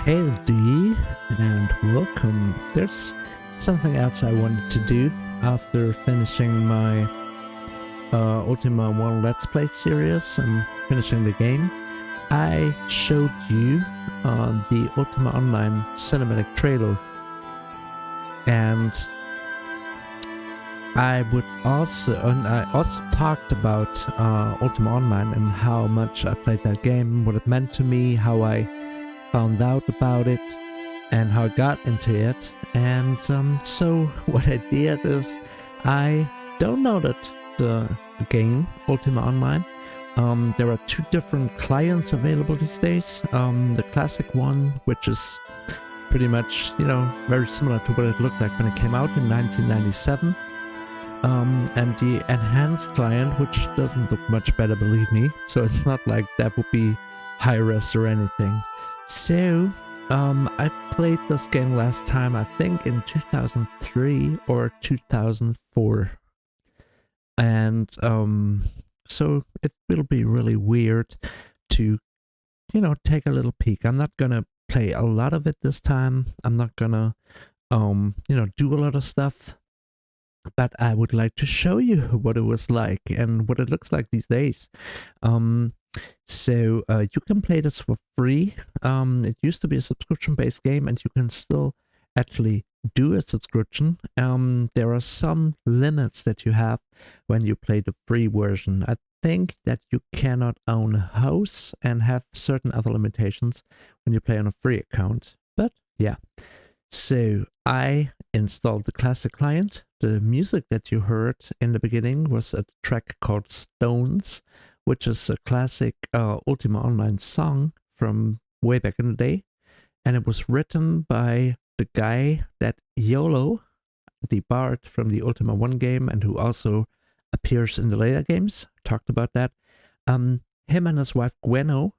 LD and welcome. There's something else I wanted to do after finishing my Ultima Online Let's Play series and finishing the game. I showed you the Ultima Online cinematic trailer, and I also talked about Ultima Online and how much I played that game, what it meant to me, how I found out about it, and how I got into it. And so what I did is I downloaded the game Ultima Online. There are two different clients available these days. The classic one, which is pretty much, very similar to what it looked like when it came out in 1997. And the enhanced client, which doesn't look much better, believe me. So it's not like that would be high res or anything. So, I've played this game last time, I think in 2003 or 2004. And, so it will be really weird to, take a little peek. I'm not gonna play a lot of it this time. I'm not gonna, do a lot of stuff. But I would like to show you what it was like and what it looks like these days. So you can play this for free. It used to be a subscription-based game, and you can still actually do a subscription. There are some limits that you have when you play the free version. I think that you cannot own a house and have certain other limitations when you play on a free account. But yeah. So I installed the classic client. The music that you heard in the beginning was a track called Stones, which is a classic Ultima Online song from way back in the day. And it was written by the guy that YOLO, the bard from the Ultima 1 game, and who also appears in the later games, talked about that. Him and his wife Gweno,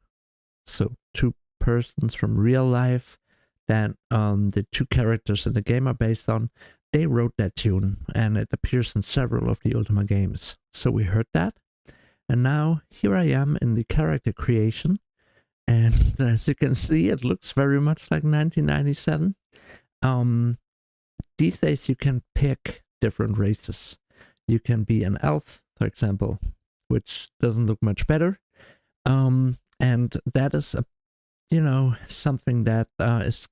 so two persons from real life that the two characters in the game are based on, they wrote that tune, and it appears in several of the Ultima games. So we heard that. And now here I am in the character creation, and as you can see, it looks very much like 1997. These days you can pick different races. You can be an elf, for example, which doesn't look much better. And that is something that is,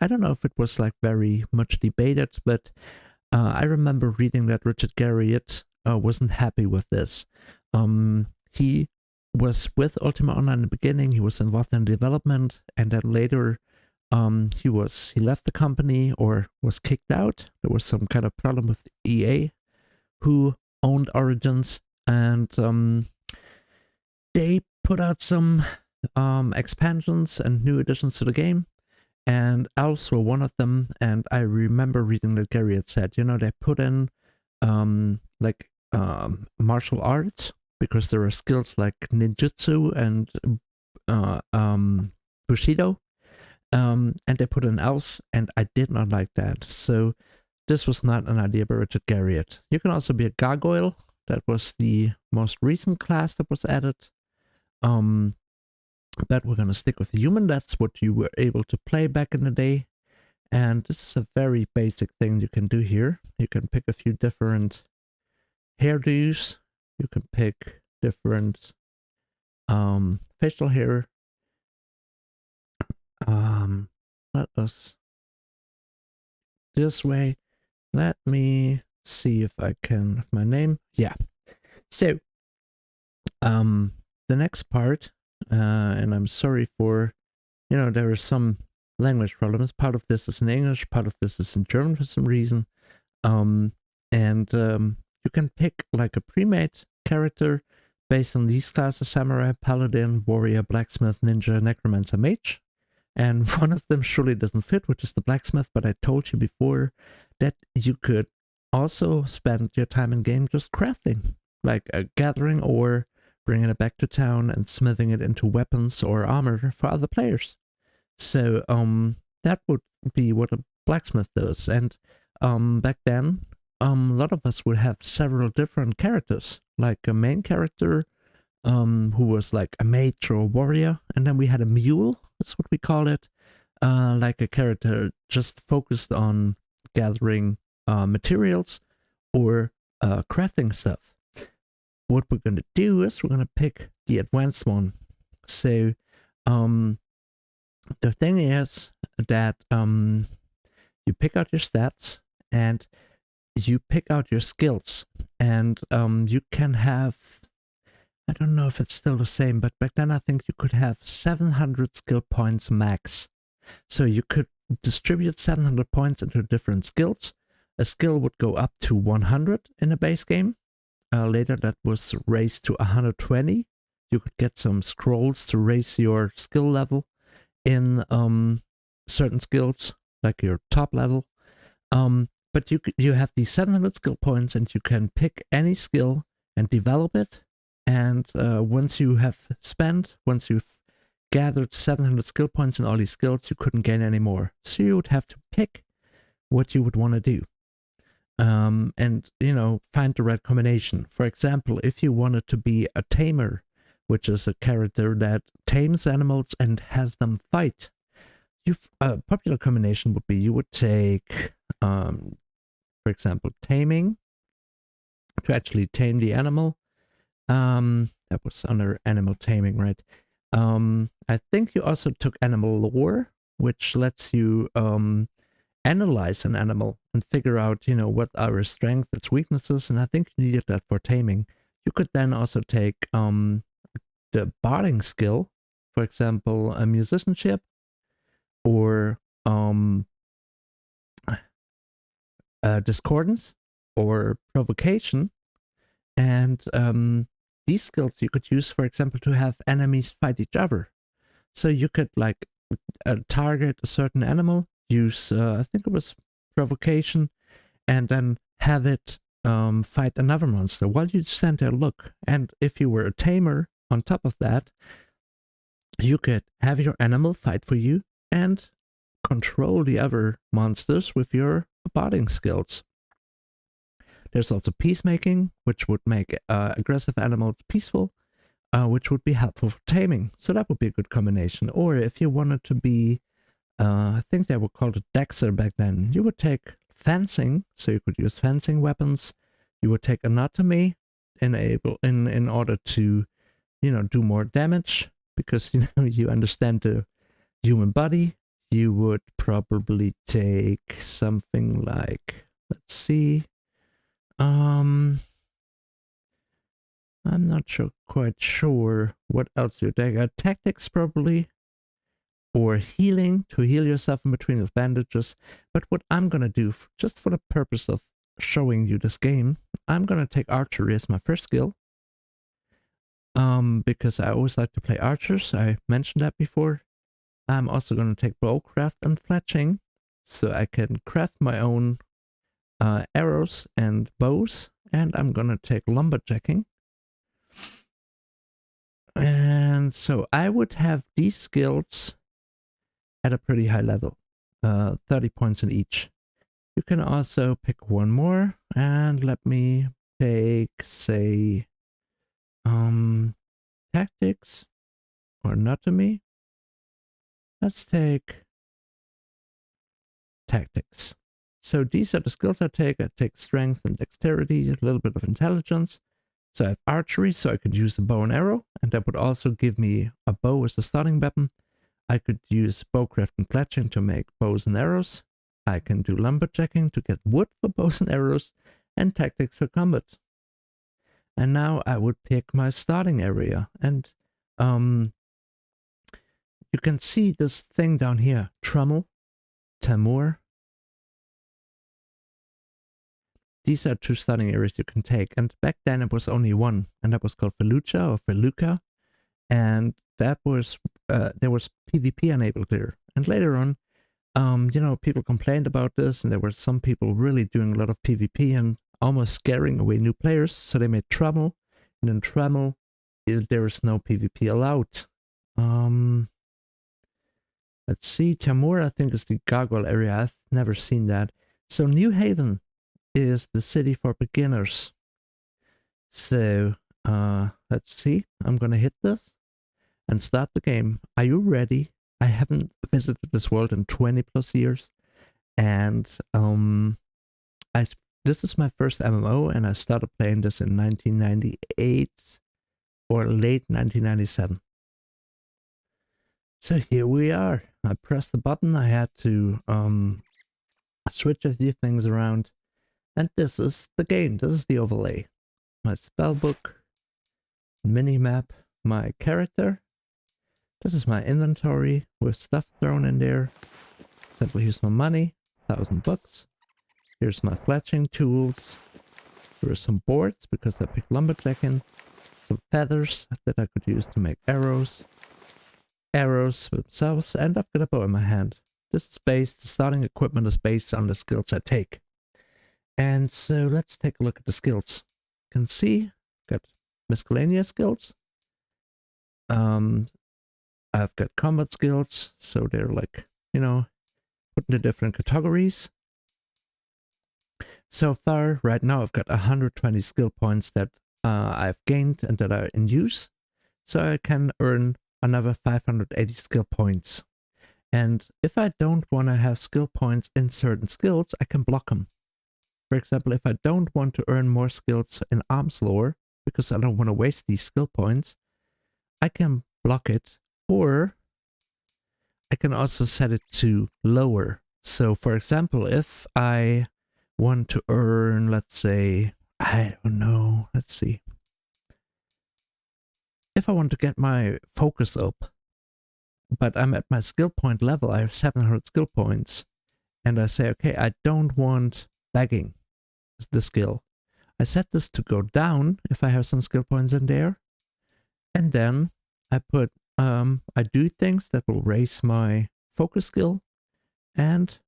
I don't know if it was like very much debated, but I remember reading that Richard Garriott wasn't happy with this. He was with Ultima Online in the beginning. He was involved in development, and then later he left the company or was kicked out. There was some kind of problem with EA, who owned Origins, and they put out some expansions and new additions to the game, and elves were one of them. And I remember reading that Garriott said, they put in martial arts, because there are skills like ninjutsu and bushido, and they put in elves, and I did not like that. So this was not an idea by Richard Garriott. You can also be a gargoyle. That was the most recent class that was added. But we're going to stick with human. That's what you were able to play back in the day. And this is a very basic thing you can do here. You can pick a few different hairdos. You can pick different facial hair. Let us this way. Let me see if I can with my name. Yeah. So the next part, and I'm sorry for, there are some language problems. Part of this is in English, part of this is in German for some reason. And you can pick like a pre-made character based on these classes: samurai, paladin, warrior, blacksmith, ninja, necromancer, mage. And one of them surely doesn't fit, which is the blacksmith, but I told you before that you could also spend your time in game just crafting, like gathering ore, bringing it back to town, and smithing it into weapons or armor for other players. So that would be what a blacksmith does. And back then, a lot of us would have several different characters, like a main character who was like a mage or a warrior, and then we had a mule, that's what we call it, like a character just focused on gathering materials or crafting stuff. What we're going to do is we're going to pick the advanced one. So the thing is that you pick out your stats and you pick out your skills, and you can have, I don't know if it's still the same, but back then I think you could have 700 skill points max. So you could distribute 700 points into different skills. A skill would go up to 100 in a base game. Later that was raised to 120. You could get some scrolls to raise your skill level in certain skills, like your top level. But you have these 700 skill points, and you can pick any skill and develop it. And once you've gathered 700 skill points in all these skills, you couldn't gain any more. So you would have to pick what you would want to do. And, find the right combination. For example, if you wanted to be a tamer, which is a character that tames animals and has them fight, a popular combination would be you would take, for example, taming to actually tame the animal. That was under animal taming, right? I think you also took animal lore, which lets you analyze an animal and figure out, what are its strengths, its weaknesses, and I think you needed that for taming. You could then also take the barding skill, for example, a musicianship, or discordance, or provocation, and these skills you could use, for example, to have enemies fight each other. So you could target a certain animal, use I think it was provocation, and then have it fight another monster while you stand there look. And if you were a tamer on top of that, you could have your animal fight for you and control the other monsters with your barding skills. There's also peacemaking, which would make aggressive animals peaceful, which would be helpful for taming. So that would be a good combination. Or if you wanted to be, I think they were called a dexter back then, you would take fencing, so you could use fencing weapons. You would take anatomy in order to, do more damage, because you understand the human body. You would probably take something like, let's see. I'm not quite sure what else you take. Tactics probably, or healing, to heal yourself in between with bandages. But what I'm gonna do, just for the purpose of showing you this game, I'm gonna take archery as my first skill. Because I always like to play archers. I mentioned that before. I'm also gonna take bowcraft and fletching, so I can craft my own arrows and bows, and I'm gonna take lumberjacking. And so I would have these skills at a pretty high level, 30 points in each. You can also pick one more, and let me take, say, tactics or anatomy. Let's take tactics. So these are the skills I take. I take strength and dexterity, a little bit of intelligence. So I have archery, so I could use the bow and arrow, and that would also give me a bow as the starting weapon. I could use bowcraft and fletching to make bows and arrows. I can do lumberjacking to get wood for bows and arrows, and tactics for combat. And now I would pick my starting area, and you can see this thing down here, Trummel, Tamur. These are two starting areas you can take, and back then it was only one, and that was called Feluca or Feluca, and that was there was PvP enabled there. And later on, people complained about this, and there were some people really doing a lot of PvP and almost scaring away new players, so they made Trummel, and in Trummel there is no PvP allowed. Let's see, Tamur I think is the gargoyle area. I've never seen that. So New Haven is the city for beginners. So let's see. I'm gonna hit this and start the game. Are you ready? I haven't visited this world in 20 plus years, and I this is my first MMO, and I started playing this in 1998 or late 1997. So here we are. I pressed the button. I had to switch a few things around, and this is the game. This is the overlay. My spellbook, mini map, my character. This is my inventory with stuff thrown in there. Example, here's my money, $1,000. Here's my fletching tools. There are some boards because I picked lumberjack in. Some feathers that I could use to make arrows. Arrows themselves, and I've got a bow in my hand. This is based, the starting equipment is based on the skills I take. And so let's take a look at the skills. You can see, I've got miscellaneous skills. I've got combat skills, so they're like, you know, put into different categories. So far, right now, I've got 120 skill points that I've gained and that are in use. So I can earn another 580 skill points. And if I don't want to have skill points in certain skills, I can block them. For example, if I don't want to earn more skills in arms lore, because I don't want to waste these skill points, I can block it, or I can also set it to lower. So for example, if I want to earn, let's say, I don't know, let's see. If I want to get my focus up, but I'm at my skill point level, I have 700 skill points, and I say, okay, I don't want begging, the skill. I set this to go down if I have some skill points in there, and then I put, I do things that will raise my focus skill, and,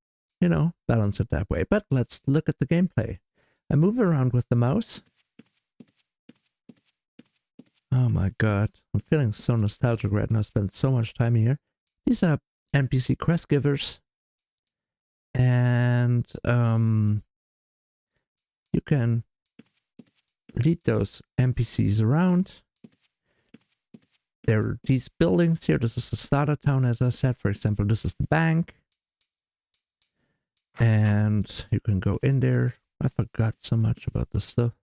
you know, balance it that way. But let's look at the gameplay. I move around with the mouse. Oh my god, I'm feeling so nostalgic right now. I spent so much time here. These are NPC quest givers. And you can lead those NPCs around. There are these buildings here. This is the starter town, as I said. For example, this is the bank. And you can go in there. I forgot so much about this stuff.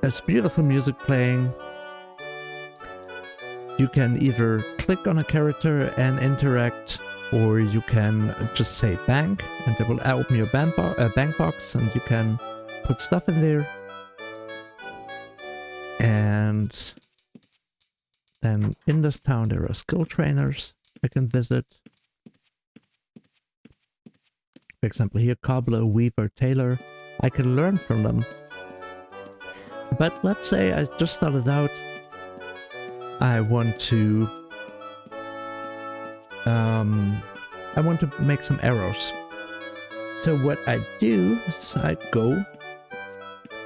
There's beautiful music playing. You can either click on a character and interact, or you can just say bank, and it will open your bank box, and you can put stuff in there. And then in this town there are skill trainers I can visit. For example, here, cobbler, weaver, tailor. I can learn from them. But let's say I just started out. I want to make some arrows. So what I do is I go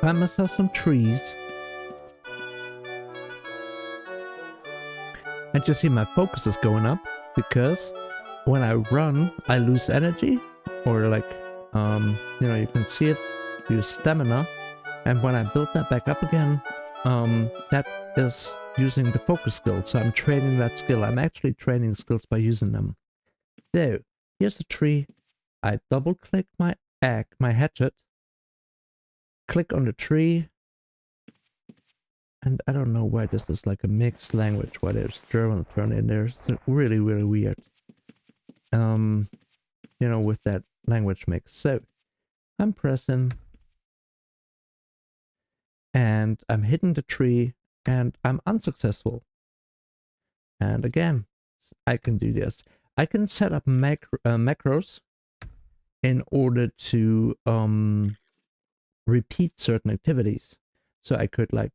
find myself some trees. And you see my focus is going up because when I run, I lose energy, or like, you know, you can see it, use stamina. And when I build that back up again, that is using the focus skill. So I'm training that skill. I'm actually training skills by using them. So here's a tree. I double click my hatchet, click on the tree. And I don't know why this is like a mixed language, why there's German thrown in there. It's really, really weird. You know, with that language mix. So I'm pressing, and I'm hitting the tree, and I'm unsuccessful. And again, I can do this. I can set up macros in order to repeat certain activities. So I could like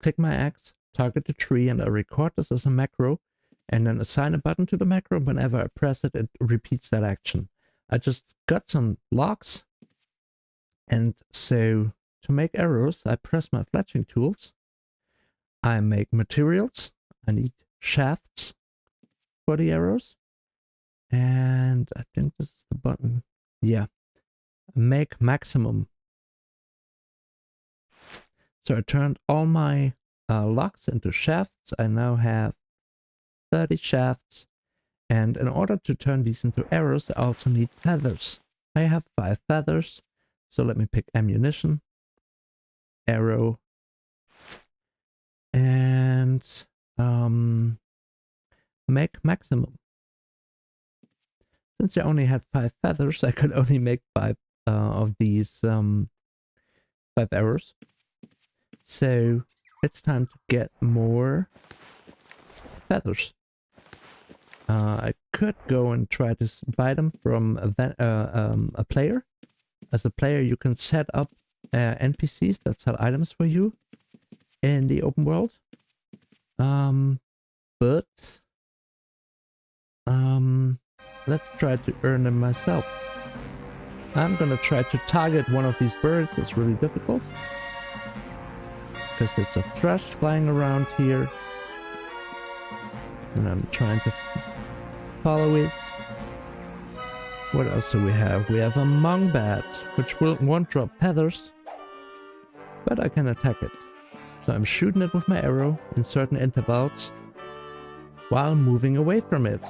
click my axe, target the tree, and I record this as a macro, and then assign a button to the macro. Whenever I press it, it repeats that action. I just got some logs, and so to make arrows, I press my fletching tools. I make materials. I need shafts for the arrows. And I think this is the button. Yeah. Make maximum. So I turned all my logs into shafts. I now have 30 shafts. And in order to turn these into arrows, I also need feathers. I have 5 feathers. So let me pick ammunition, arrow, and make maximum. Since I only had 5 feathers, I could only make 5 of these 5 arrows. So it's time to get more feathers. I could go and try to buy them from a player. As a player, you can set up NPCs that sell items for you in the open world. But let's try to earn them myself. I'm gonna try to target one of these birds. It's really difficult because there's a thrush flying around here, and I'm trying to follow it. What else do we have? We have a mongbat, which won't drop feathers, but I can attack it. So I'm shooting it with my arrow in certain intervals while moving away from it.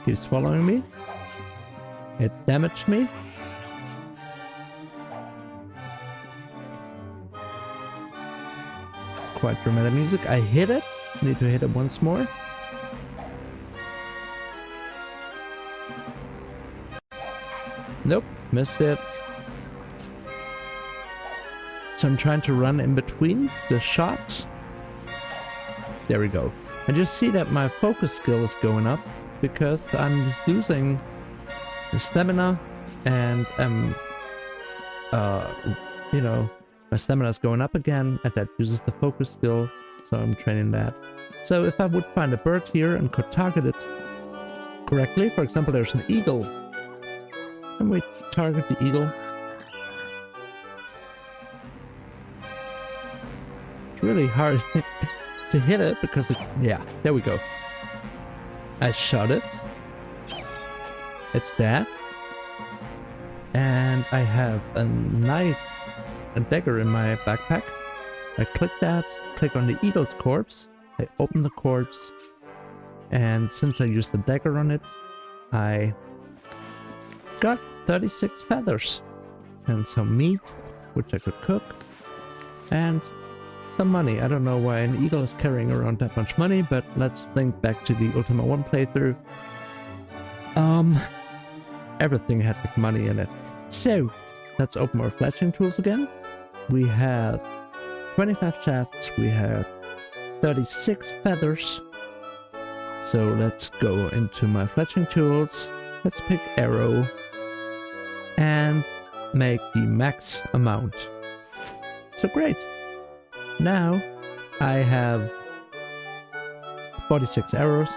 He's following me. It damaged me. Quite dramatic music. I hit it. Need to hit it once more. Nope, missed it. So I'm trying to run in between the shots. There we go. And you see that my focus skill is going up because I'm losing the stamina, and you know, my stamina is going up again, and that uses the focus skill, so I'm training that. So if I would find a bird here and could target it correctly, for example, there's an eagle. Can we target the eagle? It's really hard to hit it because it, yeah, there we go. I shot it. It's dead. And I have a knife, a dagger in my backpack. I click that, click on the eagle's corpse. I open the corpse. And since I used the dagger on it, I got 36 feathers. And some meat, which I could cook. And some money. I don't know why an eagle is carrying around that much money, but let's think back to the Ultima 1 playthrough. Everything had like money in it. So, let's open our fletching tools again. We have 25 shafts, we have 36 feathers. So let's go into my fletching tools. Let's pick arrow and make the max amount. So great. Now I have 46 arrows,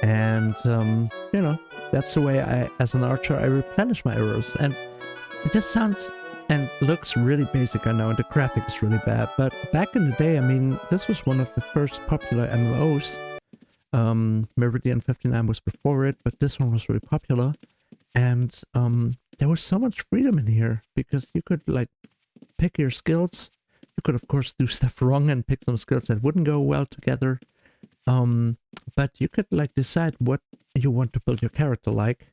and you know, that's the way I, as an archer, I replenish my arrows. And it just sounds and looks really basic, I know, and the graphic is really bad, but back in the day, I mean, this was one of the first popular MMOs. Meridian 59 was before it, but this one was really popular, and there was so much freedom in here, because you could, like, pick your skills. You could, of course, do stuff wrong and pick some skills that wouldn't go well together, but you could, like, decide what you want to build your character like,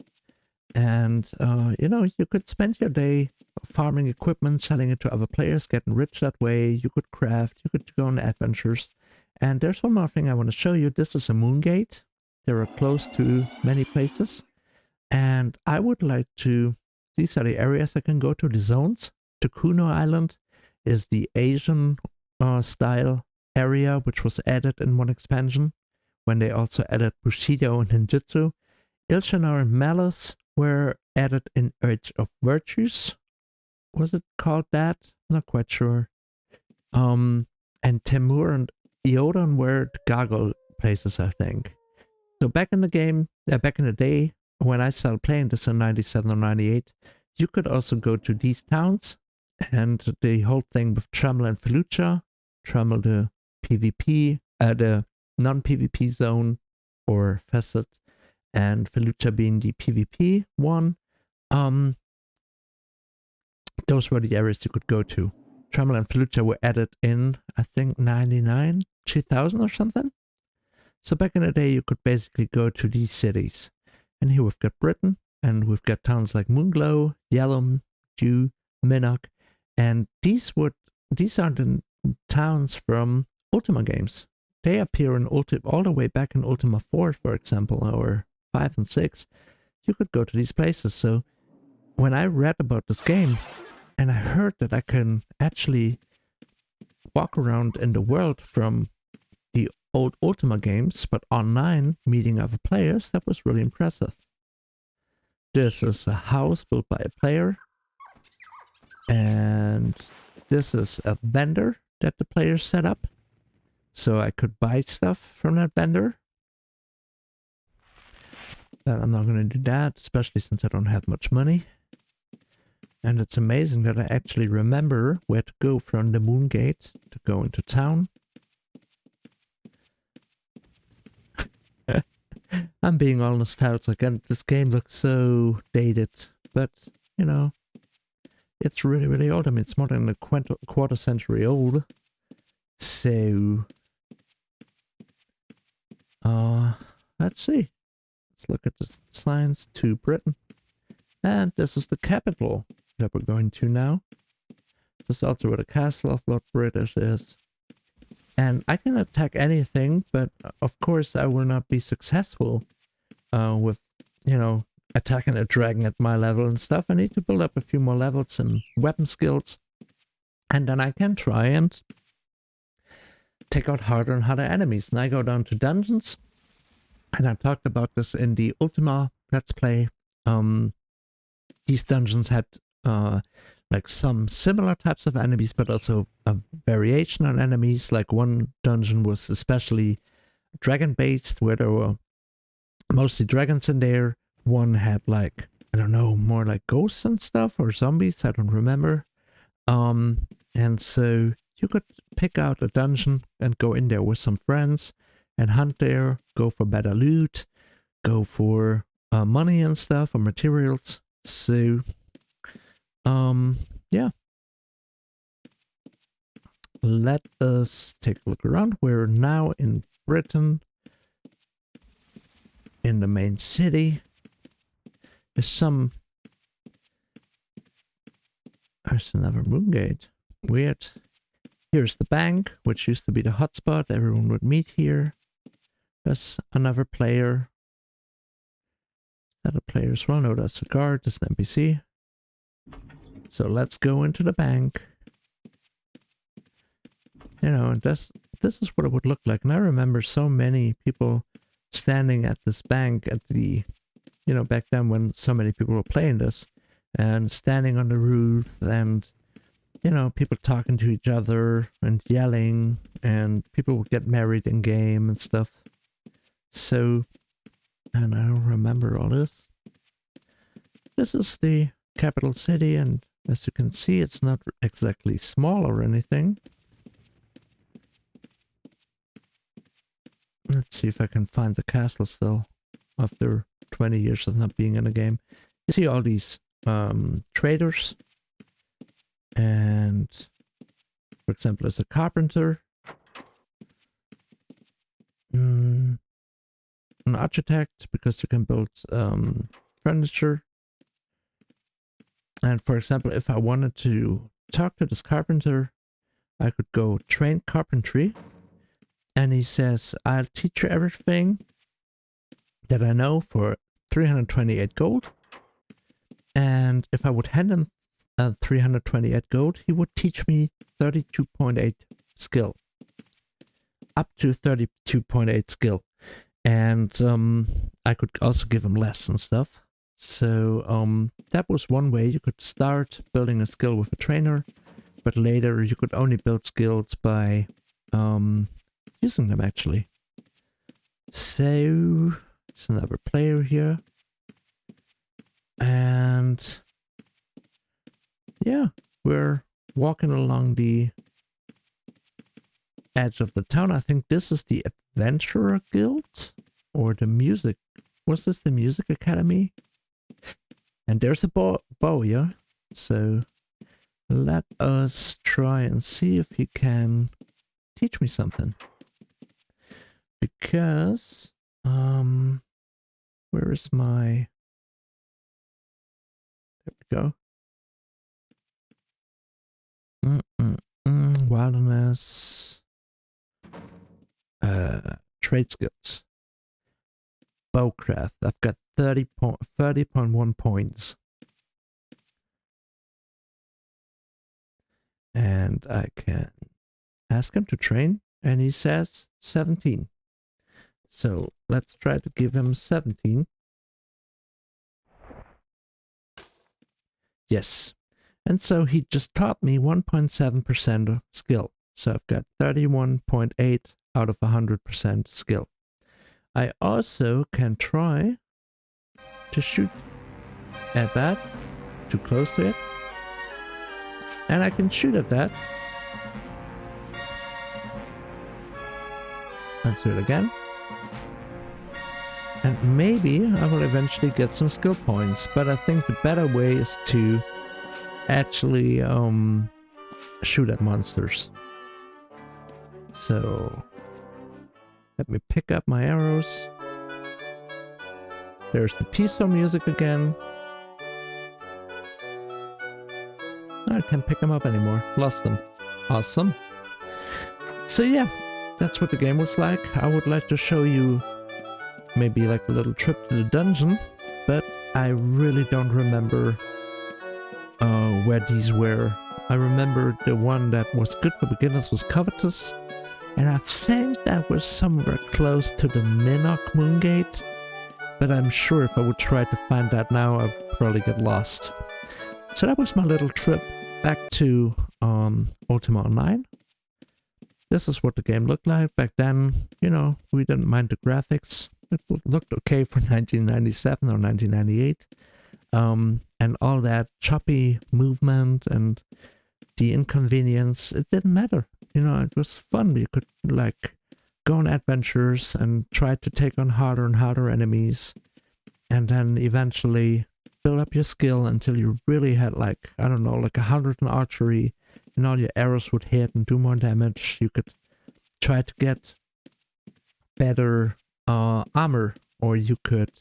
and, you know, you could spend your day farming equipment, selling it to other players, getting rich that way. You could craft, you could go on adventures. And there's one more thing I want to show you. This is a moon gate. They are close to many places. And I would like to, these are the areas I can go to, the zones. Takuno Island is the Asian style area, which was added in one expansion, when they also added Bushido and Ninjutsu. Ilshanar and Malice were added in Age of Virtues. Was it called that? Not quite sure. And Temur and Eodon were the Gargoyle places, I think. So back in the game, back in the day, when I started playing this in 97 or 98, you could also go to these towns, and the whole thing with Tremel and Felucia, Tremel the PvP, the non-PvP zone, or Facet, and Felucia being the PvP one. Those were the areas you could go to. Tremel and Flucha were added in, I think, 99, 2000 or something. So back in the day, you could basically go to these cities. And here we've got Britain, and we've got towns like Moonglow, Yellum, Dew, Minnock, and these are the towns from Ultima games. They appear in Ultima all the way back in Ultima 4, for example, or 5 and 6. You could go to these places. So when I read about this game, and I heard that I can actually walk around in the world from the old Ultima games, but online, meeting other players, that was really impressive. This is a house built by a player. And this is a vendor that the player set up. So I could buy stuff from that vendor. But I'm not going to do that, especially since I don't have much money. And it's amazing that I actually remember where to go from the Moon Gate to go into town. I'm being all nostalgic, and this game looks so dated, but, you know, it's really, really old. I mean, it's more than a quarter century old. So, let's see. Let's look at the signs to Britain. And this is the capital that we're going to now. This is also where the castle of Lord British is. And I can attack anything, but of course I will not be successful with, you know, attacking a dragon at my level and stuff. I need to build up a few more levels and weapon skills. And then I can try and take out harder and harder enemies. And I go down to dungeons. And I talked about this in the Ultima Let's Play. These dungeons had like some similar types of enemies, but also a variation on enemies. Like one dungeon was especially dragon-based, where there were mostly dragons in there. One had like, I don't know, more like ghosts and stuff, or zombies, I don't remember. And so you could pick out a dungeon and go in there with some friends and hunt there, go for better loot, go for money and stuff, or materials. So, yeah. Let us take a look around. We're now in Britain, in the main city. There's another moon gate. Weird. Here's the bank, which used to be the hotspot. Everyone would meet here. There's another player. Is that a player as well? No, that's a guard. That's an NPC. So let's go into the bank. You know, this is what it would look like. And I remember so many people standing at this bank at the, you know, back then when so many people were playing this, and standing on the roof, and, you know, people talking to each other and yelling, and people would get married in game and stuff. So, and I don't remember all this. This is the capital city, and as you can see, it's not exactly small or anything. Let's see if I can find the castle still, after 20 years of not being in a game. You see all these traders, and for example, there's a carpenter, an architect, because you can build furniture. And for example, if I wanted to talk to this carpenter, I could go train carpentry, and he says, I'll teach you everything that I know for 328 gold. And if I would hand him 328 gold, he would teach me 32.8 skill. Up to 32.8 skill. And I could also give him less and stuff. So that was one way you could start building a skill with a trainer, but later you could only build skills by using them actually. So there's another player here. And yeah, we're walking along the edge of the town. I think this is the Adventurer Guild, or the music. Was this the Music Academy? And there's a bow, yeah? So let us try and see if he can teach me something. Because, where is my... There we go. Wilderness. Trade skills. Bowcraft. I've got 30.1 points. And I can ask him to train, and he says 17. So let's try to give him 17. Yes. And so he just taught me 1.7% skill. So I've got 31.8 out of 100% skill. I also can try to shoot at that, too close to it. And I can shoot at that. Let's do it again. And maybe I will eventually get some skill points, but I think the better way is to actually shoot at monsters. So let me pick up my arrows. There's the peaceful music again. I can't pick them up anymore. Lost them. Awesome. So yeah, that's what the game was like. I would like to show you maybe like a little trip to the dungeon, but I really don't remember where these were. I remember the one that was good for beginners was Covetous, and I think that was somewhere close to the Minnock Moongate, but I'm sure if I would try to find that now, I'd probably get lost. So that was my little trip back to Ultima Online. This is what the game looked like back then. You know, we didn't mind the graphics. It looked okay for 1997 or 1998. And all that choppy movement and the inconvenience, it didn't matter. You know, it was fun. You could like go on adventures and try to take on harder and harder enemies. And then eventually build up your skill until you really had like, I don't know, like 100 in archery, and all your arrows would hit and do more damage. You could try to get better armor, or you could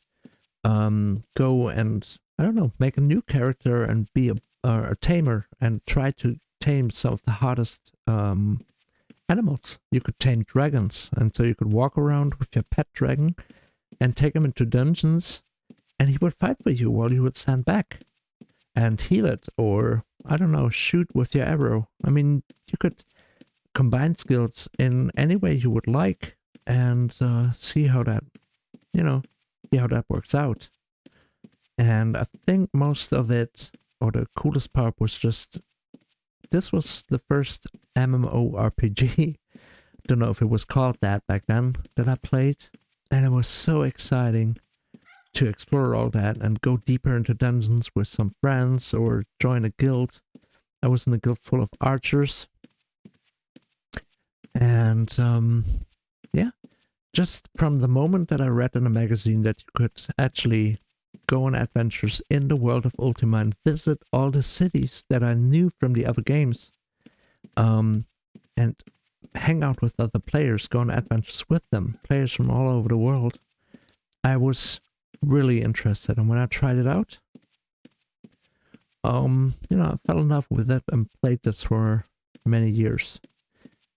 go and, I don't know, make a new character and be a tamer and try to tame some of the hardest animals. You could tame dragons, and so you could walk around with your pet dragon and take him into dungeons, and he would fight for you while you would stand back and heal it, or, I don't know, shoot with your arrow. I mean, you could combine skills in any way you would like and see how that, you know, see how that works out. And I think most of it, or the coolest part, was just, this was the first MMORPG, don't know if it was called that back then, that I played, and it was so exciting to explore all that and go deeper into dungeons with some friends or join a guild. I was in a guild full of archers. And yeah, just from the moment that I read in a magazine that you could actually go on adventures in the world of Ultima and visit all the cities that I knew from the other games, and hang out with other players, go on adventures with them, players from all over the world, I was really interested. And when I tried it out, you know, I fell in love with it and played this for many years.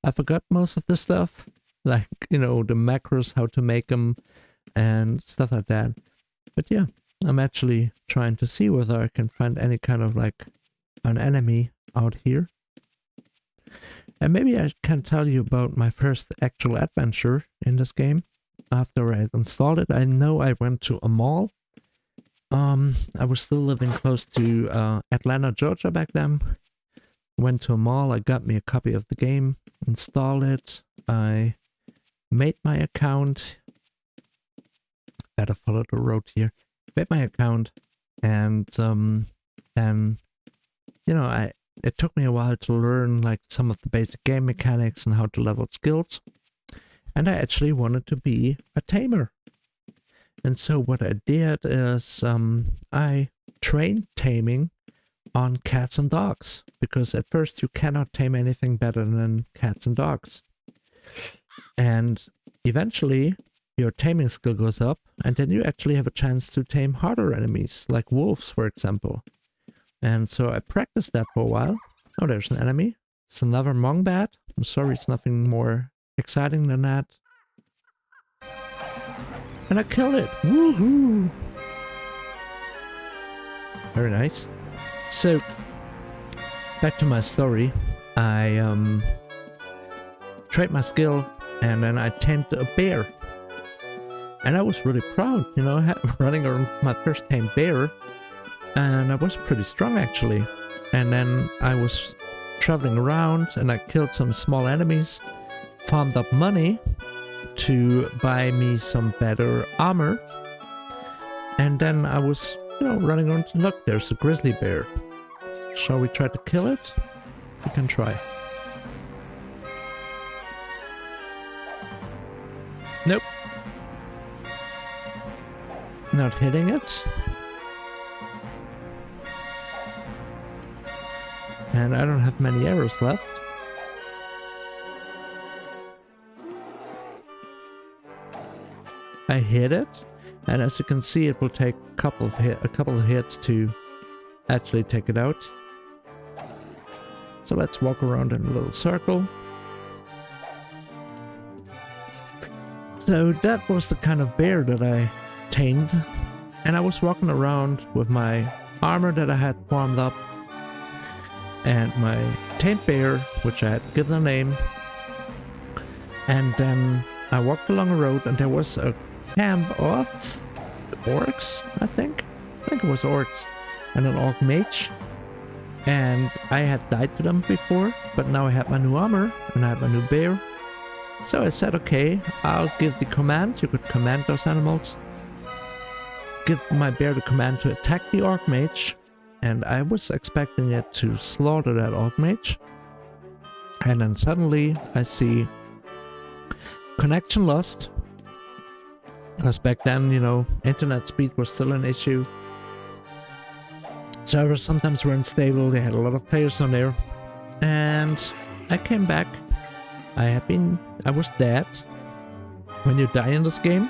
I forgot most of the stuff, like, you know, the macros, how to make them and stuff like that. But yeah, I'm actually trying to see whether I can find any kind of like an enemy out here. And maybe I can tell you about my first actual adventure in this game. After I installed it, I know I went to a mall. I was still living close to Atlanta, Georgia back then. Went to a mall, I got me a copy of the game, installed it, I made my account. Better follow the road here. Made my account, and then, you know, it took me a while to learn like some of the basic game mechanics and how to level skills. And I actually wanted to be a tamer. And so what I did is I trained taming on cats and dogs, because at first you cannot tame anything better than cats and dogs. And eventually your taming skill goes up, and then you actually have a chance to tame harder enemies, like wolves, for example. And so I practiced that for a while. Oh, there's an enemy. It's another Mongbat. I'm sorry, it's nothing more exciting than that. And I killed it! Woohoo! Very nice. So, back to my story. I trained my skill, and then I tamed a bear. And I was really proud, you know, running around my first tamed bear. And I was pretty strong, actually. And then I was traveling around, and I killed some small enemies, farmed up money to buy me some better armor. And then I was, you know, running around. Look, there's a grizzly bear. Shall we try to kill it? We can try. Nope. Not hitting it. And I don't have many arrows left. I hit it, and as you can see, it will take a couple of hits to actually take it out. So let's walk around in a little circle. So that was the kind of bear that I tamed, and I was walking around with my armor that I had farmed up, and my tamed bear, which I had given a name. And then I walked along a road, and there was a camp of orcs, I think it was orcs, and an orc mage. And I had died to them before, but now I had my new armor, and I had my new bear. So I said, okay, I'll give the command. You could command those animals. Give my bear the command to attack the orc mage. And I was expecting it to slaughter that orc mage. And then suddenly I see connection lost. Because back then, you know, internet speed was still an issue. Servers sometimes were unstable, they had a lot of players on there. And I came back. I was dead. When you die in this game,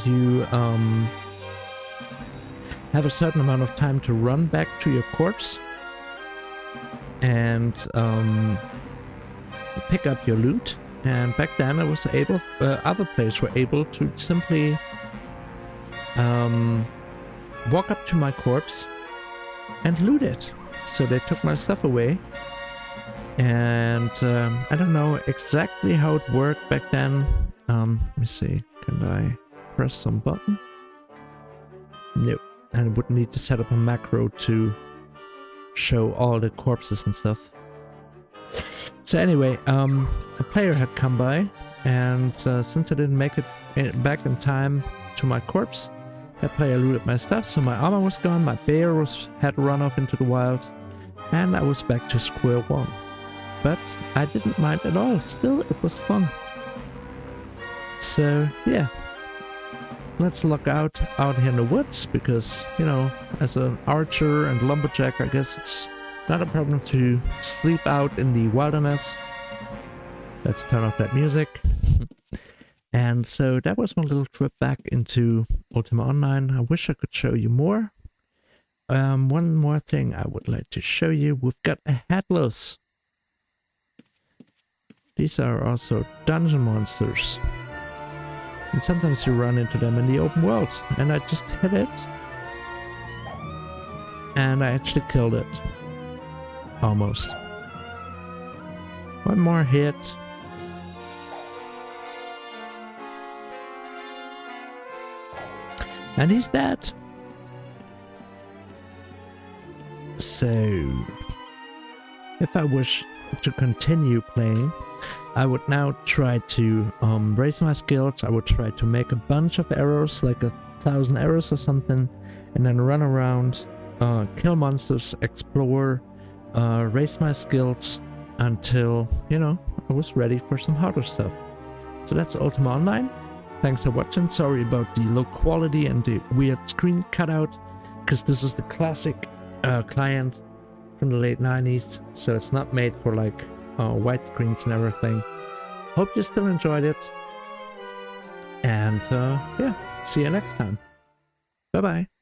you have a certain amount of time to run back to your corpse and pick up your loot. And back then I was able, other players were able to simply walk up to my corpse and loot it. So they took my stuff away. And I don't know exactly how it worked back then. Let me see, can I press some button? Nope. And I would need to set up a macro to show all the corpses and stuff. So anyway, a player had come by, and since I didn't make it back in time to my corpse, that player looted my stuff, so my armor was gone, my bear had run off into the wild, and I was back to square one. But I didn't mind at all, still it was fun. So yeah, let's look out here in the woods, because, you know, as an archer and lumberjack, I guess it's not a problem to sleep out in the wilderness. Let's turn off that music. And so that was my little trip back into Ultima Online. I wish I could show you more. One more thing I would like to show you. We've got a headless. These are also dungeon monsters. And sometimes you run into them in the open world. And I just hit it. And I actually killed it. Almost. One more hit. And he's dead. So, if I wish to continue playing, I would now try to raise my skills. I would try to make a bunch of arrows, like 1,000 arrows or something, and then run around, kill monsters, explore, raise my skills until, you know, I was ready for some harder stuff. So that's Ultima Online. Thanks for watching. Sorry about the low quality and the weird screen cutout, because this is the classic client in the late 90s, so it's not made for like white screens and everything. Hope you still enjoyed it. And yeah, see you next time. Bye bye.